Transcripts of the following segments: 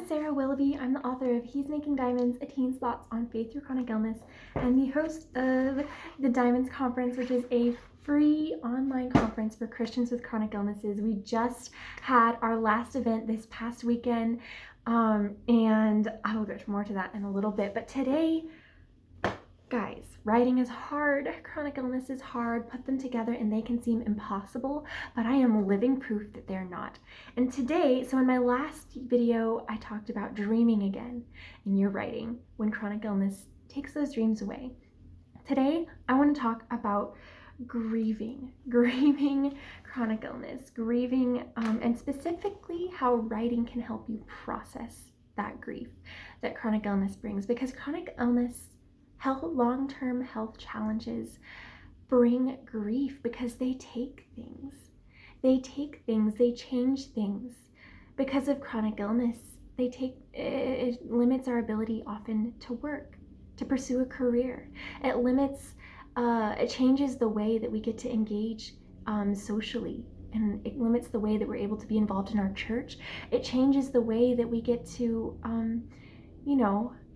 Sarah Willoughby. I'm the author of He's Making Diamonds, A Teen's Thoughts on Faith Through Chronic Illness, and the host of the Diamonds Conference, which is a free online conference for Christians with chronic illnesses. We just had our last event this past weekend, and I will get more to that in a little bit. But today, guys, writing is hard. Chronic illness is hard. Put them together and they can seem impossible, but I am living proof that they're not. And today, so in my last video, I talked about dreaming again in your writing when chronic illness takes those dreams away. Today, I want to talk about grieving chronic illness, and specifically how writing can help you process that grief that chronic illness brings, because chronic illness long-term health challenges bring grief because they take things, they change things. Because of chronic illness, it limits our ability often to work, to pursue a career. It changes the way that we get to engage socially, and it limits the way that we're able to be involved in our church. It changes the way that we get to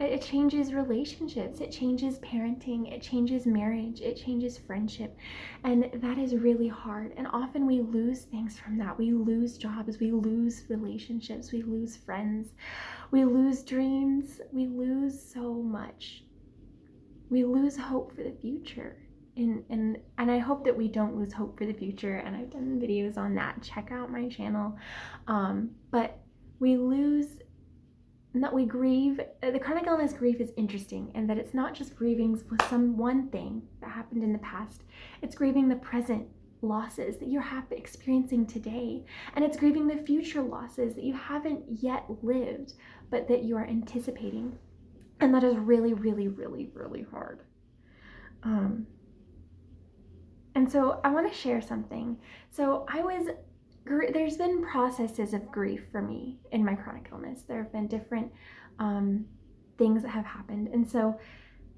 it changes relationships, it changes parenting, it changes marriage, it changes friendship, and that is really hard. And often we lose things from that. We lose jobs, we lose relationships, we lose friends, we lose dreams, we lose so much. We lose hope for the future. And I hope that we don't lose hope for the future, and I've done videos on that. Check out my channel. But we grieve. The chronic illness grief is interesting in that it's not just grieving with one thing that happened in the past. It's grieving the present losses that you're experiencing today, and it's grieving the future losses that you haven't yet lived, but that you are anticipating. And that is really, really, really, really hard. And so I want to share something. So there's been processes of grief for me in my chronic illness. There have been different things that have happened. And so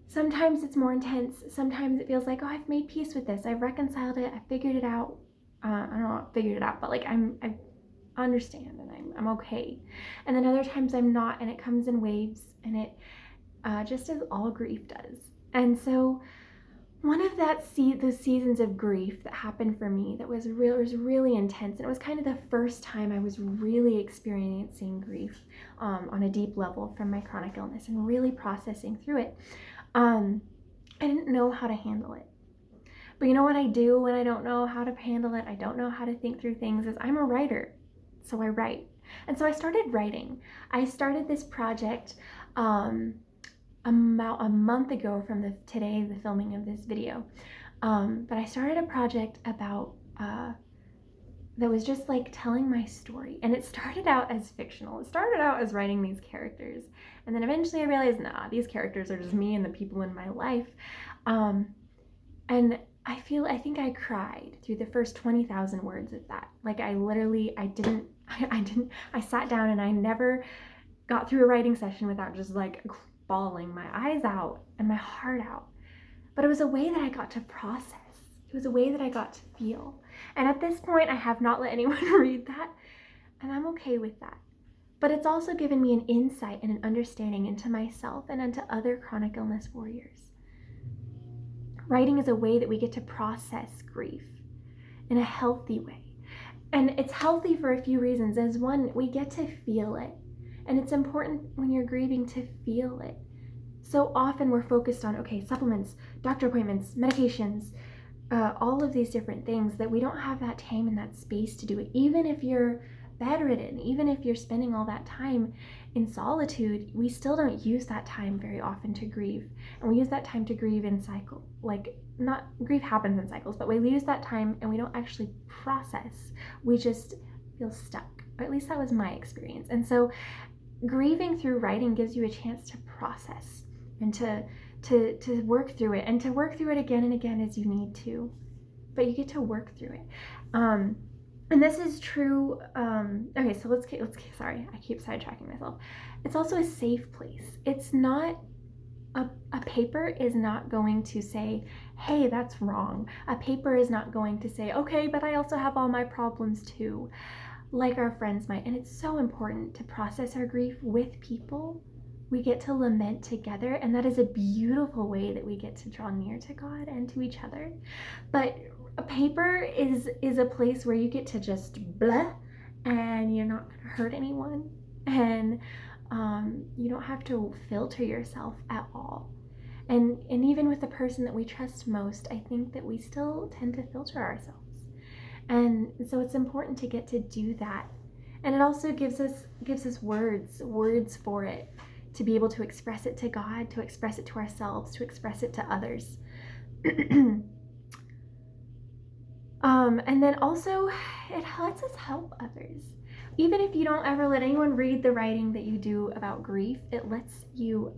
sometimes it's more intense. Sometimes it feels like, oh, I've made peace with this. I've reconciled it. I figured it out. I don't know, figured it out, but like I understand and I'm okay. And then other times I'm not, and it comes in waves, and it just as all grief does. And so one of those seasons of grief that happened for me that was really intense, and it was kind of the first time I was really experiencing grief on a deep level from my chronic illness and really processing through it. I didn't know how to handle it. But you know what I do when I don't know how to handle it? I don't know how to think through things, is I'm a writer, so I write. And so I started writing. I started this project about a month ago from the filming of this video. But I started a project about that was just like telling my story, and it started out as fictional. It started out as writing these characters, and then eventually I realized, nah, these characters are just me and the people in my life. And I think I cried through the first 20,000 words of that. Like I sat down, and I never got through a writing session without just like bawling my eyes out and my heart out. But it was a way that I got to process. It was a way that I got to feel. And at this point, I have not let anyone read that, and I'm okay with that. But it's also given me an insight and an understanding into myself and into other chronic illness warriors. Writing is a way that we get to process grief in a healthy way. And it's healthy for a few reasons. As one, we get to feel it. And it's important when you're grieving to feel it. So often we're focused on, supplements, doctor appointments, medications, all of these different things, that we don't have that time and that space to do it. Even if you're bedridden, even if you're spending all that time in solitude, we still don't use that time very often to grieve. And we use that time to grieve in cycle. Grief happens in cycles, but we use that time and we don't actually process. We just feel stuck. Or at least that was my experience. And so grieving through writing gives you a chance to process and to work through it, and to work through it again and again as you need to, but you get to work through it. And this is true. So let's sorry, I keep sidetracking myself. It's also a safe place. It's not a paper is not going to say, hey, that's wrong. A paper is not going to say, okay, but I also have all my problems too. like our friends might. And it's so important to process our grief with people. We get to lament together, and that is a beautiful way that we get to draw near to God and to each other. But a paper is a place where you get to just blah, and you're not going to hurt anyone, and you don't have to filter yourself at all. And even with the person that we trust most, I think that we still tend to filter ourselves. And so it's important to get to do that. And it also gives us words for it, to be able to express it to God, to express it to ourselves, to express it to others. And then also, it lets us help others. Even if you don't ever let anyone read the writing that you do about grief, it lets you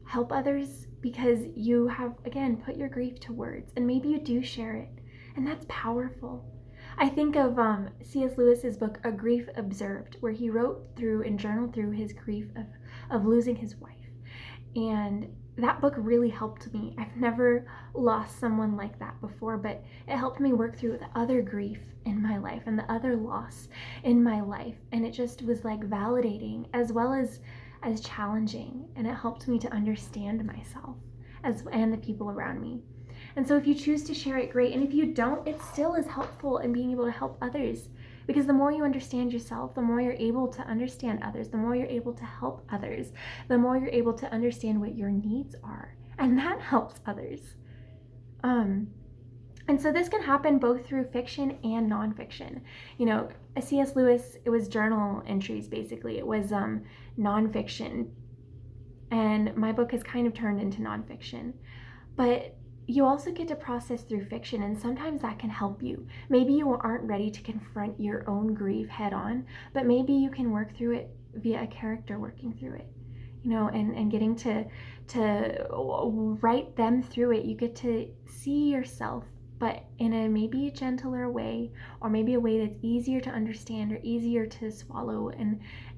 help others, because you have, again, put your grief to words, and maybe you do share it, and that's powerful. I think of C.S. Lewis's book, A Grief Observed, where he wrote through and journaled through his grief of losing his wife. And that book really helped me. I've never lost someone like that before, but it helped me work through the other grief in my life and the other loss in my life. And it just was like validating as well as challenging. And it helped me to understand myself and the people around me. And so if you choose to share it, great. And if you don't, it still is helpful in being able to help others. Because the more you understand yourself, the more you're able to understand others, the more you're able to help others, the more you're able to understand what your needs are. And that helps others. And so this can happen both through fiction and nonfiction. You know, C.S. Lewis, it was journal entries, basically. It was nonfiction. And my book has kind of turned into nonfiction. But you also get to process through fiction, and sometimes that can help you. Maybe you aren't ready to confront your own grief head on, but maybe you can work through it via a character working through it, you know, and getting to write them through it. You get to see yourself, but in a maybe a gentler way, or maybe a way that's easier to understand or easier to swallow.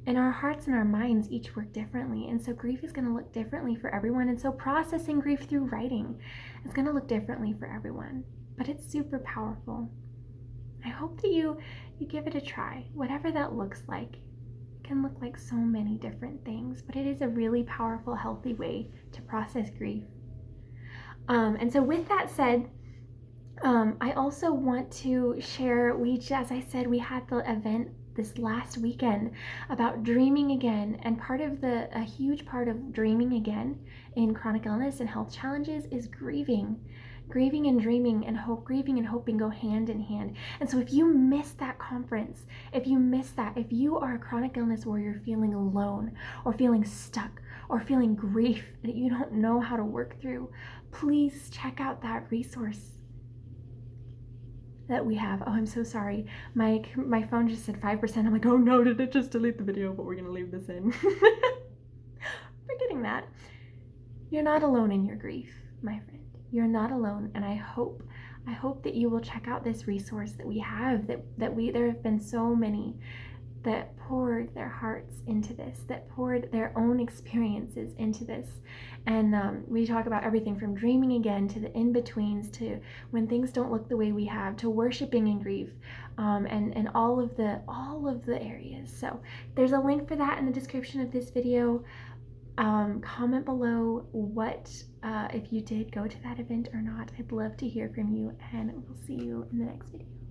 And our hearts and our minds each work differently. And so grief is going to look differently for everyone. And so processing grief through writing is going to look differently for everyone. But it's super powerful. I hope that you give it a try, whatever that looks like. It can look like so many different things, but it is a really powerful, healthy way to process grief. And so with that said, I also want to share, as I said, we had the event this last weekend about dreaming again, and a huge part of dreaming again in chronic illness and health challenges is grieving. Grieving and dreaming and hope, grieving and hoping go hand in hand. And so if you miss that conference, if you are a chronic illness where you're feeling alone or feeling stuck or feeling grief that you don't know how to work through, please check out that resource that we have. Oh, I'm so sorry. My phone just said 5%. I'm like, oh no, did it just delete the video? But we're gonna leave this in. Forgetting that. You're not alone in your grief, my friend. You're not alone, and I hope that you will check out this resource that we have. There have been so many that poured their hearts into this, that poured their own experiences into this. And we talk about everything from dreaming again to the in-betweens, to when things don't look the way we have, to worshiping in grief, and all of the areas. So there's a link for that in the description of this video. Comment below if you did go to that event or not. I'd love to hear from you, and we'll see you in the next video.